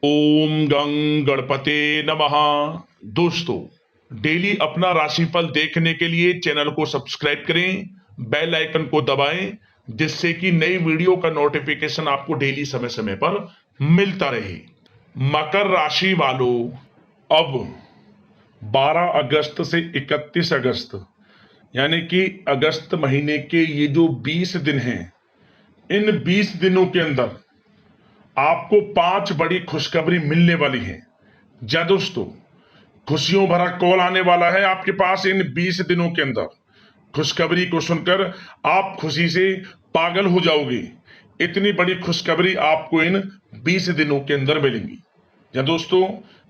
ओम गं गणपते नमः। दोस्तों, डेली अपना राशिफल देखने के लिए चैनल को सब्सक्राइब करें, बेल आइकन को दबाएं, जिससे कि नई वीडियो का नोटिफिकेशन आपको डेली समय समय पर मिलता रहे। मकर राशि वालों, अब 12 अगस्त से 31 अगस्त यानी कि अगस्त महीने के ये जो 20 दिन हैं, इन 20 दिनों के अंदर आपको 5 बड़ी खुशखबरी मिलने वाली है। जा दोस्तों, खुशियों भरा कॉल आने वाला है आपके पास इन 20 दिनों के अंदर। खुशखबरी को सुनकर आप खुशी से पागल हो जाओगे। इतनी बड़ी खुशखबरी आपको इन 20 दिनों के अंदर मिलेंगी। या दोस्तों,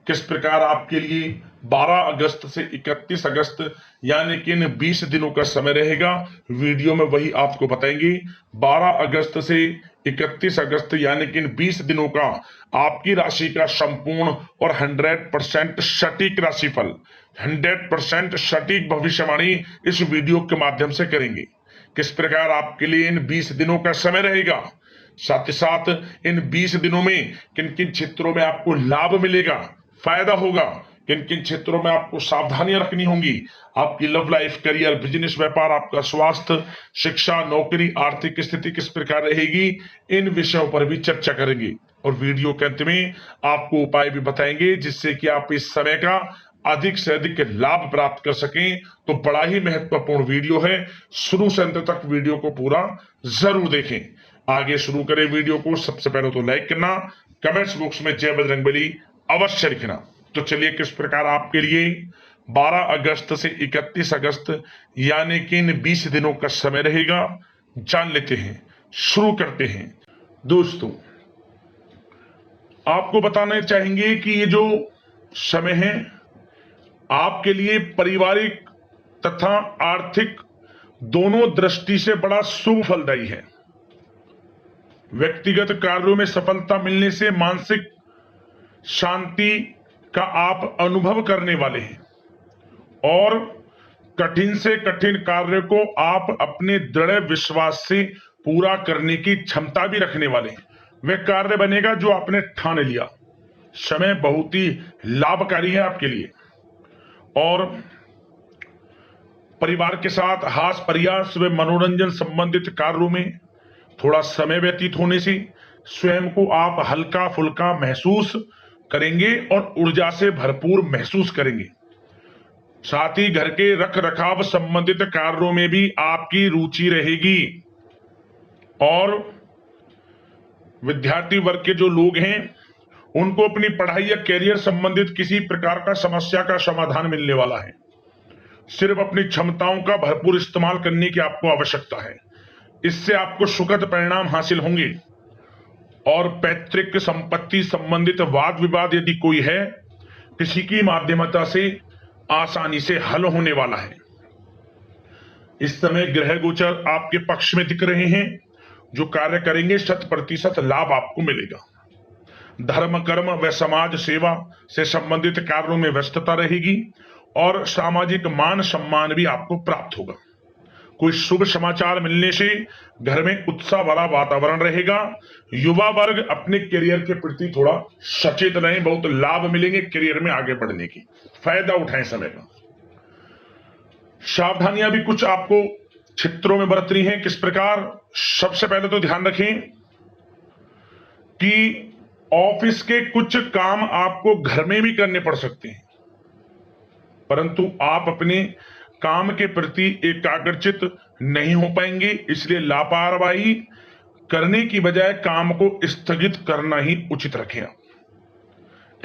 किस प्रकार आपके लिए 12 अगस्त से 31 अगस्त यानी कि इन 20 दिनों का समय रहेगा, वीडियो में वही आपको बताएंगे। 12 अगस्त से 31 अगस्त यानी कि इन 20 दिनों का आपकी राशि का संपूर्ण और 100% सटीक राशिफल, 100% सटीक भविष्यवाणी इस वीडियो के माध्यम से करेंगे। किस प्रकार आपके लिए इन 20 दिनों का समय रहेगा, साथ ही साथ इन 20 दिनों में किन किन क्षेत्रों में आपको लाभ मिलेगा, फायदा होगा, किन किन क्षेत्रों में आपको सावधानियां रखनी होंगी, आपकी लव लाइफ, करियर, बिजनेस, व्यापार, आपका स्वास्थ्य, शिक्षा, नौकरी, आर्थिक स्थिति किस प्रकार रहेगी, इन विषयों पर भी चर्चा करेंगे। और वीडियो के अंत में आपको उपाय भी बताएंगे, जिससे कि आप इस समय का अधिक से अधिक लाभ प्राप्त कर सकें। तो बड़ा ही महत्वपूर्ण वीडियो है, शुरू से अंत तक वीडियो को पूरा जरूर देखें। आगे शुरू करें वीडियो को। सबसे पहले तो लाइक करना, कमेंट्स बॉक्स में जय बजरंगबली अवश्य लिखना। तो चलिए, किस प्रकार आपके लिए 12 अगस्त से 31 अगस्त यानी कि इन 20 दिनों का समय रहेगा, जान लेते हैं, शुरू करते हैं। दोस्तों, आपको बताना चाहेंगे कि ये जो समय है आपके लिए पारिवारिक तथा आर्थिक दोनों दृष्टि से बड़ा शुभ फलदायी है। व्यक्तिगत कार्यों में सफलता मिलने से मानसिक शांति का आप अनुभव करने वाले हैं और कठिन से कठिन कार्य को आप अपने दृढ़ विश्वास से पूरा करने की क्षमता भी रखने वाले हैं। वह कार्य बनेगा जो आपने ठान लिया। समय बहुत ही लाभकारी है आपके लिए और परिवार के साथ हास प्रयास व मनोरंजन संबंधित कार्यों में थोड़ा समय व्यतीत होने से स्वयं को आप हल्का फुल्का महसूस करेंगे और ऊर्जा से भरपूर महसूस करेंगे। साथ ही घर के रख रखाव संबंधित कार्यों में भी आपकी रुचि रहेगी और विद्यार्थी वर्ग के जो लोग हैं उनको अपनी पढ़ाई या कैरियर संबंधित किसी प्रकार का समस्या का समाधान मिलने वाला है। सिर्फ अपनी क्षमताओं का भरपूर इस्तेमाल करने की आपको आवश्यकता है। इससे आपको सुखद परिणाम हासिल होंगे और पैतृक संपत्ति संबंधित वाद विवाद यदि कोई है, किसी की माध्यमता से आसानी से हल होने वाला है। इस समय ग्रह गोचर आपके पक्ष में दिख रहे हैं। जो कार्य करेंगे 100% लाभ आपको मिलेगा। धर्म, कर्म व समाज सेवा से संबंधित कार्यों में व्यस्तता रहेगी और सामाजिक मान सम्मान भी आपको प्राप्त होगा। कोई शुभ समाचार मिलने से घर में उत्साह भरा वातावरण रहेगा। युवा वर्ग अपने करियर के प्रति थोड़ा सचेत रहें, बहुत लाभ मिलेंगे करियर में आगे बढ़ने की, फायदा उठाएं समय का। सावधानियां भी कुछ आपको क्षेत्रों में बरतनी है। किस प्रकार? सबसे पहले तो ध्यान रखें कि ऑफिस के कुछ काम आपको घर में भी करने पड़ सकते हैं, परंतु आप अपने काम के प्रति एकाग्रचित नहीं हो पाएंगे। इसलिए लापरवाही करने की बजाय काम को स्थगित करना ही उचित रखें।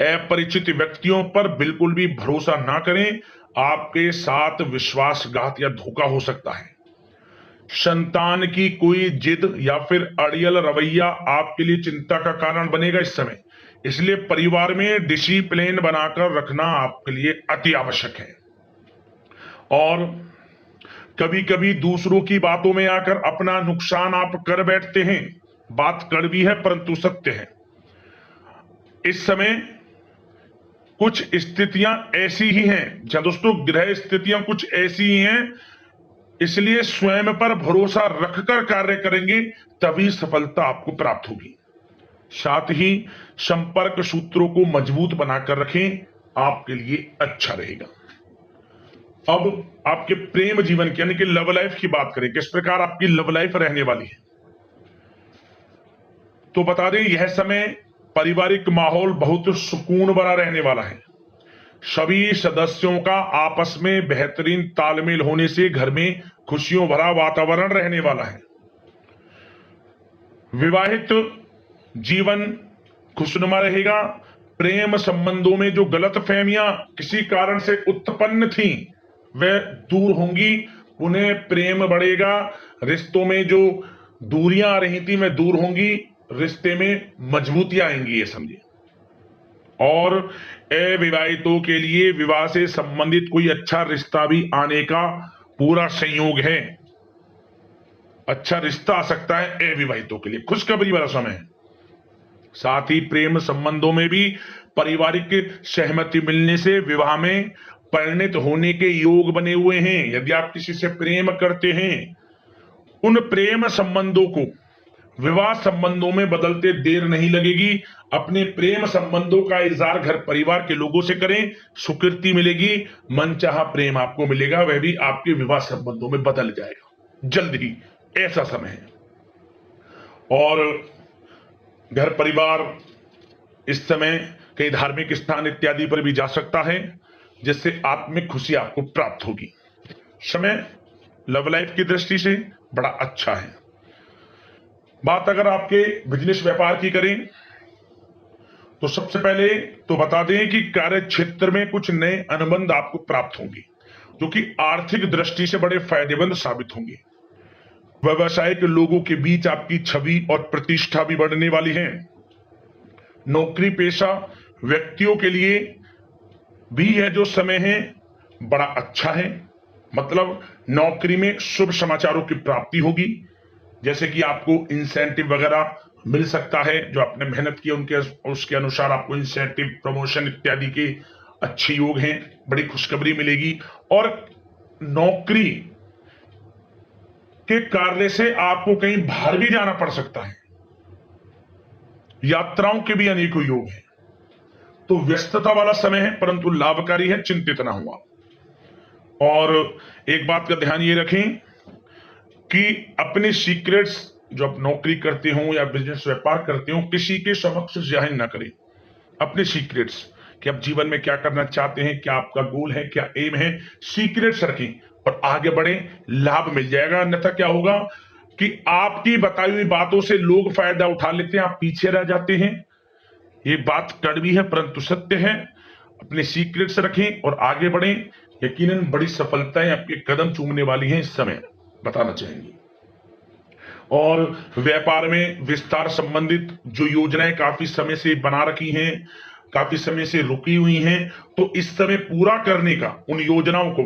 अपरिचित व्यक्तियों पर बिल्कुल भी भरोसा ना करें, आपके साथ विश्वासघात या धोखा हो सकता है। संतान की कोई जिद या फिर अड़ियल रवैया आपके लिए चिंता का कारण बनेगा इस समय। इसलिए परिवार में डिसिप्लिन बनाकर रखना आपके लिए अति आवश्यक है। और कभी कभी दूसरों की बातों में आकर अपना नुकसान आप कर बैठते हैं। बात कड़वी है परंतु सत्य है। इस समय कुछ स्थितियां ऐसी ही हैं, जहां दोस्तों ग्रह स्थितियां कुछ ऐसी ही हैं, इसलिए स्वयं पर भरोसा रखकर कार्य करेंगे तभी सफलता आपको प्राप्त होगी। साथ ही संपर्क सूत्रों को मजबूत बनाकर रखें, आपके लिए अच्छा रहेगा। अब आपके प्रेम जीवन की यानी कि लव लाइफ की बात करें, किस प्रकार आपकी लव लाइफ रहने वाली है। तो बता दें, यह समय पारिवारिक माहौल बहुत सुकून भरा रहने वाला है। सभी सदस्यों का आपस में बेहतरीन तालमेल होने से घर में खुशियों भरा वातावरण रहने वाला है। विवाहित जीवन खुशनुमा रहेगा। प्रेम संबंधों में जो गलतफहमियां किसी कारण से उत्पन्न थी वह दूर होंगी, उन्हें प्रेम बढ़ेगा। रिश्तों में जो दूरियां आ रही थी वह दूर होंगी, रिश्ते में मजबूतियां आएंगी, ये समझिए। और अविवाहितों के लिए विवाह से संबंधित कोई अच्छा रिश्ता भी आने का पूरा संयोग है। अच्छा रिश्ता आ सकता है अविवाहितों के लिए, खुशखबरी वाला समय है। साथ ही प्रेम संबंधों में भी पारिवारिक सहमति मिलने से विवाह में परिणत होने के योग बने हुए हैं। यदि आप किसी से प्रेम करते हैं, उन प्रेम संबंधों को विवाह संबंधों में बदलते देर नहीं लगेगी। अपने प्रेम संबंधों का इजहार घर परिवार के लोगों से करें, स्वीकृति मिलेगी, मनचाहा प्रेम आपको मिलेगा, वह भी आपके विवाह संबंधों में बदल जाएगा जल्द ही, ऐसा समय है। और घर परिवार इस समय कई धार्मिक स्थान इत्यादि पर भी जा सकता है, जिससे आत्मिक खुशी आपको प्राप्त होगी। समय लव लाइफ की दृष्टि से बड़ा अच्छा है। बात अगर आपके बिजनेस व्यापार की करें तो सबसे पहले तो बता दें कि कार्य क्षेत्र में कुछ नए अनुबंध आपको प्राप्त होंगे, जो कि आर्थिक दृष्टि से बड़े फायदेमंद साबित होंगे। व्यवसायिक लोगों के बीच आपकी छवि और प्रतिष्ठा भी बढ़ने वाली है। नौकरी पेशा व्यक्तियों के लिए भी यह जो समय है बड़ा अच्छा है। मतलब नौकरी में शुभ समाचारों की प्राप्ति होगी, जैसे कि आपको इंसेंटिव वगैरह मिल सकता है, जो आपने मेहनत की उनके उसके अनुसार आपको इंसेंटिव, प्रमोशन इत्यादि के अच्छे योग हैं, बड़ी खुशखबरी मिलेगी। और नौकरी के कार्य से आपको कहीं बाहर भी जाना पड़ सकता है, यात्राओं के भी अनेकों योग हैं। तो व्यस्तता वाला समय है, परंतु लाभकारी है, चिंतित ना हुआ। और एक बात का ध्यान ये रखें कि अपने सीक्रेट्स जो आप नौकरी करते हो या बिजनेस व्यापार करते हो, किसी के समक्ष जाहिर ना करें अपने सीक्रेट्स, कि आप जीवन में क्या करना चाहते हैं, क्या आपका गोल है, क्या एम है, सीक्रेट्स रखें और आगे बढ़े, लाभ मिल जाएगा। अन्यथा क्या होगा कि आपकी बताई हुई बातों से लोग फायदा उठा लेते हैं, आप पीछे रह जाते हैं। ये बात कड़वी है परंतु सत्य है। अपने सीक्रेट्स रखें और आगे बढ़ें, यकीनन बड़ी सफलताएं आपके कदम चूमने वाली हैं इस समय, बताना चाहेंगे। और व्यापार में विस्तार संबंधित जो योजनाएं काफी समय से बना रखी हैं, काफी समय से रुकी हुई हैं, तो इस समय पूरा करने का, उन योजनाओं को,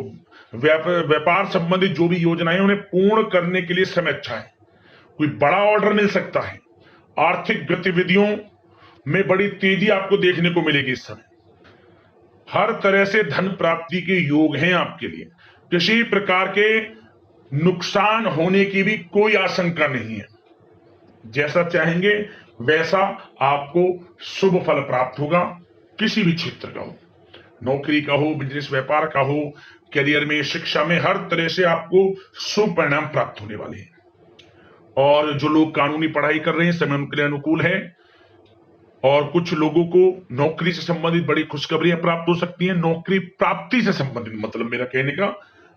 व्यापार संबंधित जो भी योजनाएं उन्हें पूर्ण करने के लिए समय अच्छा है। कोई बड़ा ऑर्डर मिल सकता है। आर्थिक गतिविधियों में बड़ी तेजी आपको देखने को मिलेगी इस समय। हर तरह से धन प्राप्ति के योग हैं आपके लिए। किसी प्रकार के नुकसान होने की भी कोई आशंका नहीं है। जैसा चाहेंगे वैसा आपको शुभ फल प्राप्त होगा, किसी भी क्षेत्र का हो, नौकरी का हो, बिजनेस व्यापार का हो, करियर में, शिक्षा में, हर तरह से आपको शुभ परिणाम प्राप्त होने वाले हैं। और जो लोग कानूनी पढ़ाई कर रहे हैं, समय उनके लिए अनुकूल है। और कुछ लोगों को नौकरी से संबंधित बड़ी खुशखबरियां प्राप्त हो सकती हैं। नौकरी प्राप्ति से संबंधित मतलब मेरा कहने का,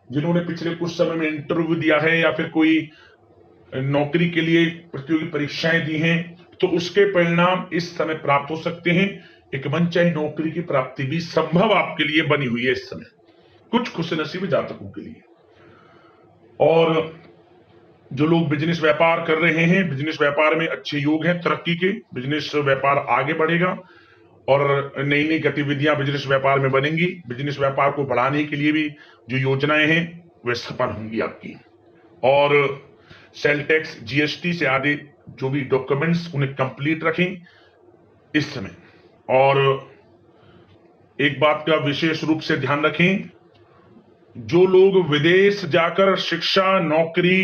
जिन्होंने पिछले कुछ समय में इंटरव्यू दिया है या फिर कोई नौकरी के लिए प्रतियोगी परीक्षाएं दी हैं, तो उसके परिणाम इस समय प्राप्त हो सकते हैं। एक मनचाही नौकरी की प्राप्ति भी संभव आपके लिए बनी हुई है इस समय, कुछ खुशनसीब जातकों के लिए। और जो लोग बिजनेस व्यापार कर रहे हैं, बिजनेस व्यापार में अच्छे योग हैं तरक्की के, बिजनेस व्यापार आगे बढ़ेगा और नई नई गतिविधियां बिजनेस व्यापार में बनेंगी। बिजनेस व्यापार को बढ़ाने के लिए भी जो योजनाएं हैं वे सफल होंगी आपकी। और सेल टैक्स, जीएसटी से आदि जो भी डॉक्यूमेंट्स, उन्हें कंप्लीट रखें इस समय। और एक बात का विशेष रूप से ध्यान रखें, जो लोग विदेश जाकर शिक्षा, नौकरी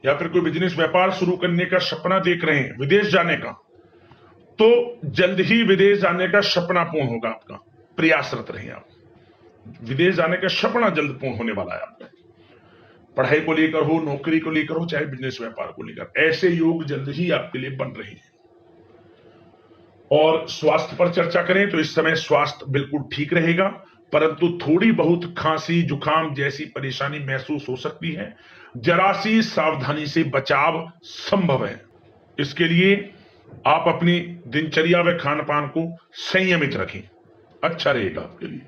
या फिर कोई बिजनेस व्यापार शुरू करने का सपना देख रहे हैं, विदेश जाने का, तो जल्द ही विदेश जाने का सपना पूर्ण होगा आपका। प्रयासरत रहिए आप, विदेश जाने का सपना जल्द पूर्ण होने वाला है आपका। पढ़ाई को लेकर हो, नौकरी को लेकर हो, चाहे बिजनेस व्यापार को लेकर, ऐसे योग जल्द ही आपके लिए बन रहे हैं। और स्वास्थ्य पर चर्चा करें तो इस समय स्वास्थ्य बिल्कुल ठीक रहेगा, परंतु थोड़ी बहुत खांसी जुकाम जैसी परेशानी महसूस हो सकती है। जरा सी सावधानी से बचाव संभव है। इसके लिए आप अपनी दिनचर्या व खान पान को संयमित रखें, अच्छा रहेगा आपके लिए।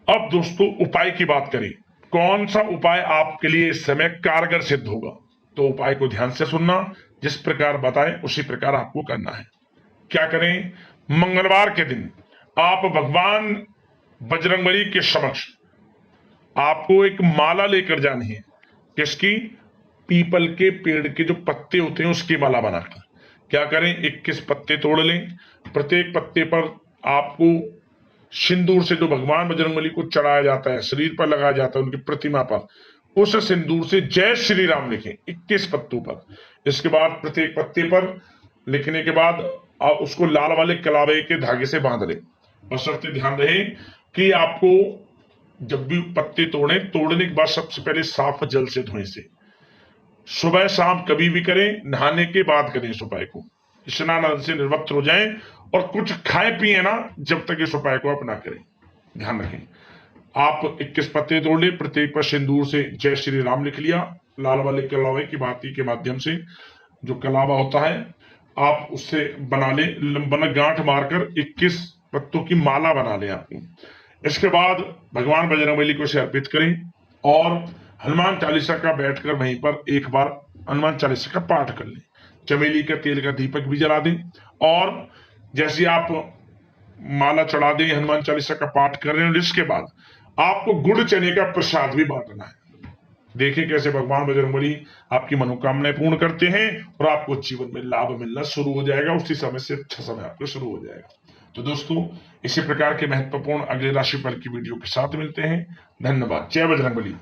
अब दोस्तों उपाय की बात करें, कौन सा उपाय आपके लिए इस समय कारगर सिद्ध होगा, तो उपाय को ध्यान से सुनना, जिस प्रकार बताएं उसी प्रकार आपको करना है। क्या करें, मंगलवार के दिन आप भगवान बजरंगबली के समक्ष आपको एक माला लेकर जानी है। किसकी? पीपल के पेड़ के जो पत्ते होते हैं उसकी माला बनाकर। क्या करें, 21 पत्ते तोड़ लें। प्रत्येक पत्ते पर आपको सिंदूर से, जो भगवान बजरंगबली को चढ़ाया जाता है, शरीर पर लगाया जाता है उनकी प्रतिमा पर, उस सिंदूर से जय श्री राम लिखें 21 पत्तों पर। इसके बाद प्रत्येक पत्ते पर लिखने के बाद आप उसको लाल वाले कलावे के धागे से बांध लें। और शर्त ध्यान रहे कि आपको जब भी पत्ते तोड़ने के बाद सबसे पहले साफ जल से धोएं से। सुबह शाम कभी भी करें, नहाने के बाद करें इस उपाय को। स्नान से निर्वक्त हो जाएं और कुछ खाए पिए ना जब तक इस उपाय को अपना करें। ध्यान रखें, आप 21 पत्ते तोड़ ले, प्रत्येक पर सिंदूर से जय श्री राम लिख लिया, लाल वाले कलावे की बाती के माध्यम से। जो कलावा होता है आप उससे बना ले, लंबा गांठ मारकर 21 पत्तों की माला बना ले आपको। इसके बाद भगवान बजरंगबली को इसे अर्पित करें और हनुमान चालीसा का बैठकर वहीं पर एक बार हनुमान चालीसा का पाठ कर लें। चमेली का तेल का दीपक भी जला दें और जैसे आप माला चढ़ा दें, हनुमान चालीसा का पाठ कर रहे हैं, इसके बाद आपको गुड़ चने का प्रसाद भी बांटना है। देखिए कैसे भगवान बजरंगबली आपकी मनोकामनाएं पूर्ण करते हैं और आपको जीवन में लाभ मिलना शुरू हो जाएगा। उसी समय से अच्छा समय आपको शुरू हो जाएगा। तो दोस्तों इसी प्रकार के महत्वपूर्ण अगले राशिफल की वीडियो के साथ मिलते हैं। धन्यवाद। जय बजरंगबली।